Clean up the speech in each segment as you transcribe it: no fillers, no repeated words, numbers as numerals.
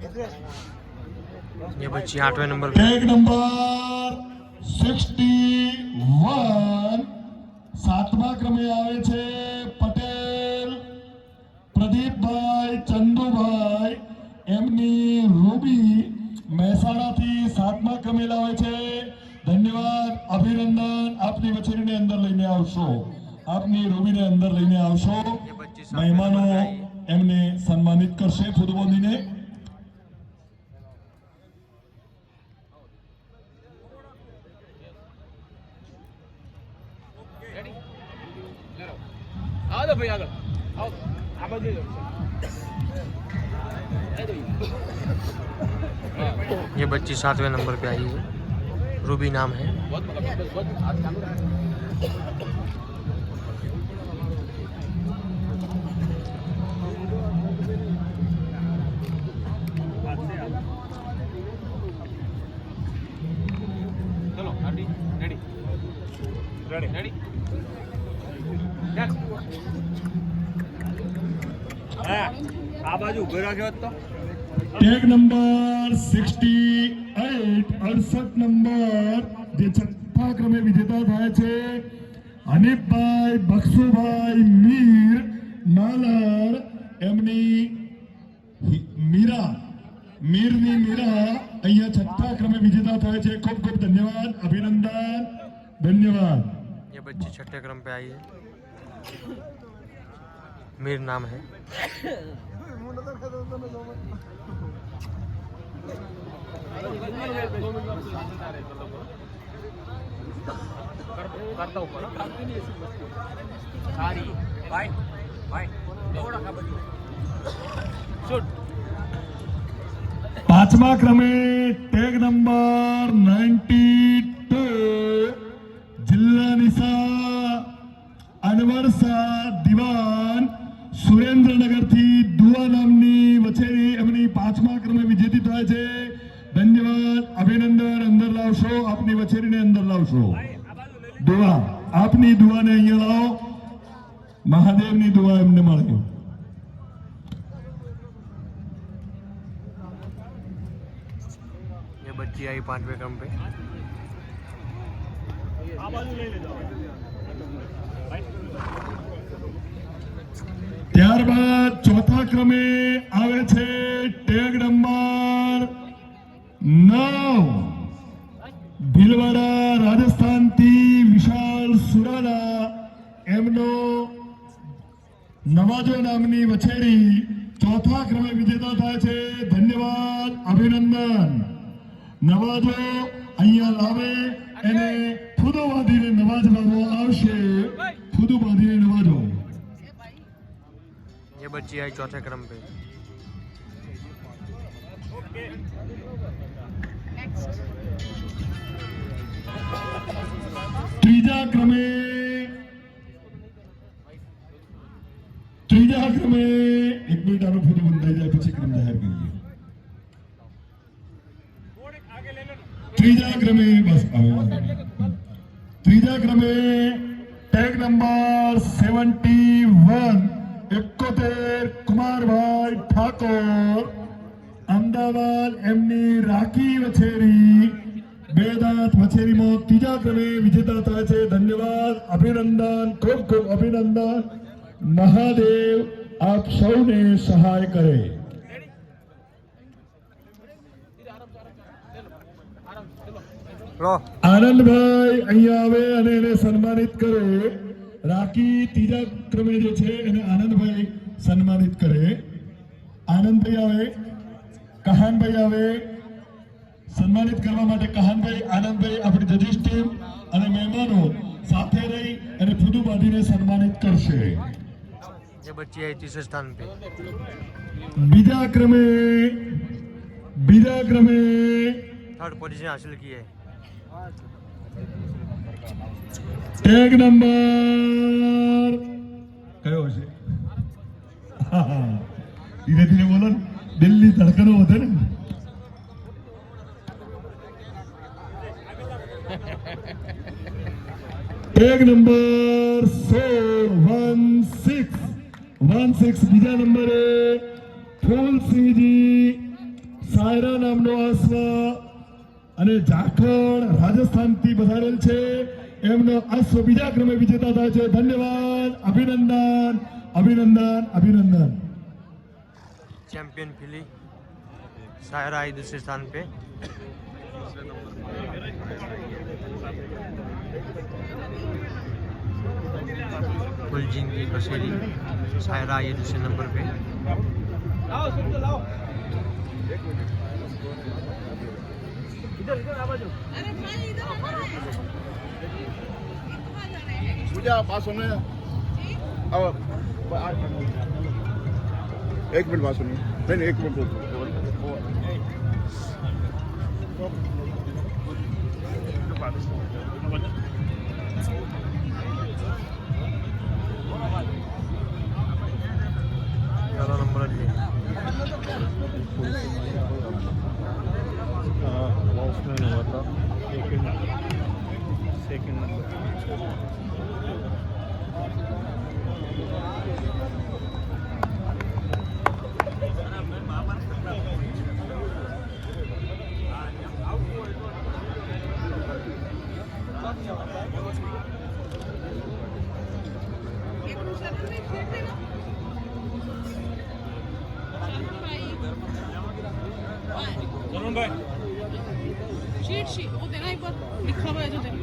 ये बच्ची 8वें नंबर पे। टैग नंबर 61 सातमा क्रमे आवे छे पटेल प्रदीपभाई चंदुभाई एमनी रूबी મહેસાણા થી સાતમા ક્રમે લાવે છે। ધન્યવાદ, અભિનંદન। આપની વછેરીને અંદર લઈને આવશો, આપની રૂબીને અંદર લઈને આવશો। મહેમાનો એમને સન્માનિત કરશે ફૂદબોંધીને। ये बच्ची 7वें नंबर पे आई है, रूबी नाम है। चलो ready ready ready ready next आ बाजू उभे राख्यो तो टैग नंबर 68 68 नंबर जे छठा क्रमे विजेता थाय छे हनीफभाई बक्सुभाई मीर नालार एमनी मीरा मीरनी मीरा अहिया छठा क्रमे विजेता थाय छे। खूब खूब धन्यवाद, अभिनंदन, धन्यवाद। ये बच्ची 6ठे क्रम पे आई है, मीर नाम है। करता हूँ सारी भाई भाई दौड़ा का बच्चों शूट। पांचवा क्रमे टैग नंबर 92 जिला निशा अनवरसा दीवान सुरेन्द्रनगर थी दुआ नामनी वछेरी एमनी पांचमा क्रमे विजेती थाय छे। धन्यवाद, अभिनंदन। अंदर लावशो, आपनी वछेरीने अंदर लावशो। दुआ, आपनी दुआने अहींया लाવો, महादेवनी दुआ एમને મળે। ये बच्ची आई 5वें क्रम पे। ત્યારબાદ ચોથા ક્રમે આવે છે ટેગ નંબર 9 ભીલવાડા રાજસ્થાન થી વિશાલ સુરાલા એમનો નવાજો નામની વછેરી ચોથા ક્રમે વિજેતા થાય છે। ધન્યવાદ, અભિનંદન। નવાજો અહીંયા લાવે એને ફૂદો બાંધીને નવાજવામાં આવશે। ફૂદો બાંધીને નવાજો। ये बच्ची आई 4थे क्रम पे। ત્રીજા ક્રમે એક મિનિટ આનો ફોટો બંધાઈ જાય પછી ક્રમ જાહેર કરીએ। ત્રીજા ક્રમે બસ ત્રીજા ક્રમે ટેગ નંબર 71 71 कुमारभाई ठाकुर अमदावाद एमनी राखी वछेरी बेदांत वछेरी में तीजा क्रमे विजेता थाय छे। धन्यवाद, अभिनंदन, खूब खूब अभिनंदन। महादेव आप सौने सहाय करे। आनंद भाई अहीं आवे अने एने सन्मानित करे। राखी तीजा क्रमे जो छे एने आनंद भाई सन्मानित करे। आनंद भाई आवे, कहान भाई आवे सन्मानित करवा माटे। कहान भाई, आनंद भाई अपनी जजेस टीम अने मेहमानो साथे रही अने फूदू बांधीने सन्मानित करशे। ये बच्ची आई 3रे स्थान पे। बीजा क्रमे थर्ड पोजीशन हासिल की है। टैग नंबर कयो हशे? धीरे धीरे बोलो, दिल्ली धड़कनो वधे ने। टैग नंबर 16 बीजा नंबर फूल सिंह जी સાયરા નામનો અશ્વ અને ઝાખડ રાજસ્થાનથી પધારેલ છે એમનો અશ્વ બીજા ક્રમે વિજેતા થાય છે. ધન્યવાદ, અભિનંદન, અભિનંદન, અભિનંદન. चैंपियन फिली सायरा आई दूसरे स्थान पे. कुलजीन की बसेली सायरा आई दूसरे नंबर पे. पूजा पास होने अब एक मिनट बात सुनिए. नहीं एक मिनट पहला नंबर ले सेकंड नंबर शीट वो देना एक बार लिखा हुआ है जो देना.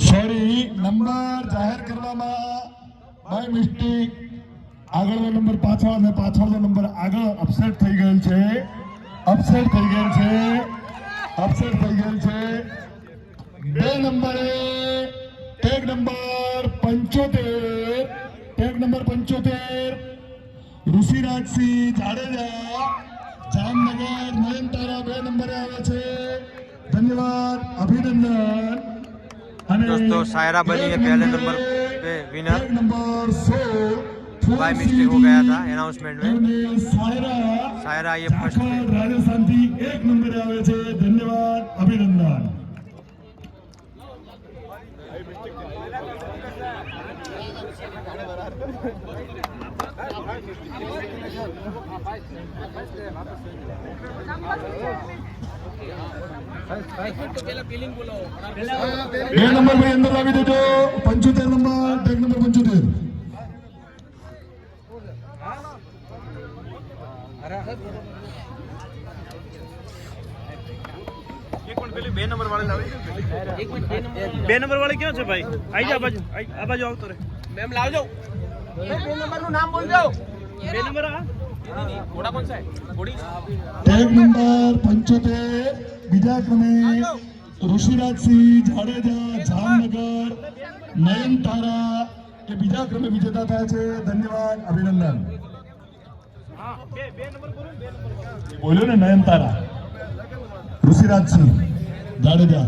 સોરી, નંબર જાહેર કરવામાં બાય મિસ્ટેક આગળનો નંબર પાછળ અને પાછળનો નંબર આગળ અપસેટ થઈ ગયેલ છે. અપસેટ થઈ ગયેલ છે. અપસેટ થઈ ગયેલ છે. 2 નંબરે tag number 75, tag number 75 Rushirajsinh Jadeja Jamnagar Nayantara 2 નંબરે આવે છે. ધન્યવાદ, અભિનંદન. અને दोस्तों सायरा बनी है पहले नंबर पे विनर. नंबर 100 बाय मिस्टेक हो गया था अनाउंसमेंट में. सायरा सायरा ये फर्स्ट पे. રાજસ્થાન થી 1 નંબરે આવે છે. ધન્યવાદ, અભિનંદન. બે નંબર ભાઈ અંદર લાવી દેજો. 75 નંબર, ટેગ નંબર 75. બે નંબર વાળે ક્યાં છે ભાઈ? આઈ જા બાજુ, આ બાજુ આવતો રે. मैम लाओ બે નંબરનું નામ બોલજો. બે નંબર આ ઘોડા કોણ છે? ઘોડી ટેગ નંબર 75 બીજા ક્રમે ઋષિરાજસિંહ જાડેજા જામનગર નયનતારા એ બીજા ક્રમે વિજેતા થયા છે. ધન્યવાદ, અભિનંદન. હા બે નંબર બોલો. બે નંબર બોલ્યો ને નયનતારા ઋષિરાજસિંહ જાડેજા.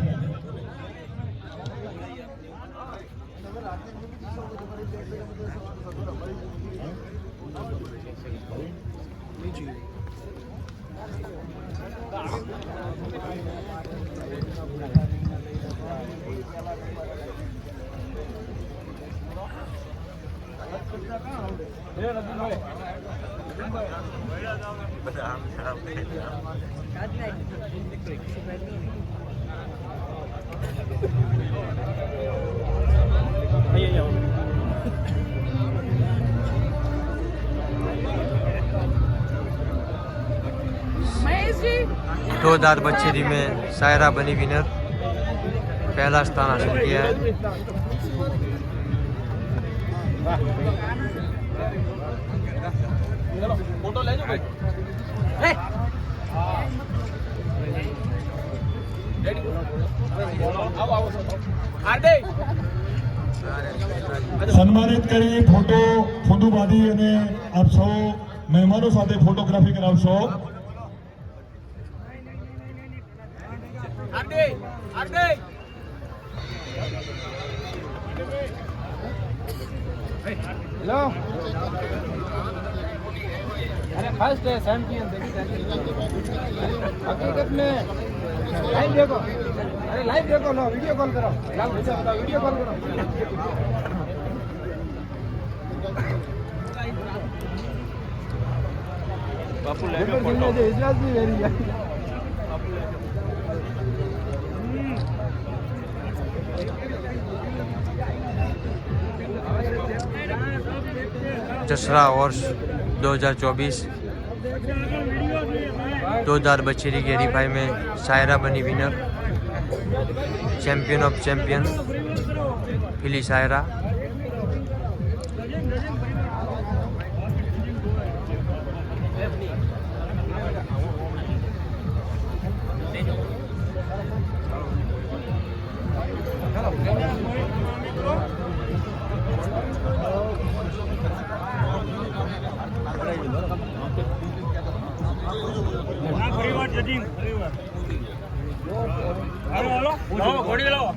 महेश जी 2025 में सायरा बनी विनर. पहला स्थान हासिल किया है. ફોટો લેજો ભાઈ. આવો આવો આડે સન્માનિત કરી ફોટો બાંધી અને આપ સૌ મહેમાનો સાથે ફોટોગ્રાફી કરાવશો. આડે આડે હેલો अरे फर्स्ट है चैंपियन हकीकत में लाइव देखो अरे लाइव देखो लो वीडियो कॉल करो वीडियो कॉल करो बापू ले इजलास भी वेरी है दसरा वर्ष 2024 2000 बछेरी की हरीफाई में सायरा बनी winner champion of champion filly Saira. ઘોડી લો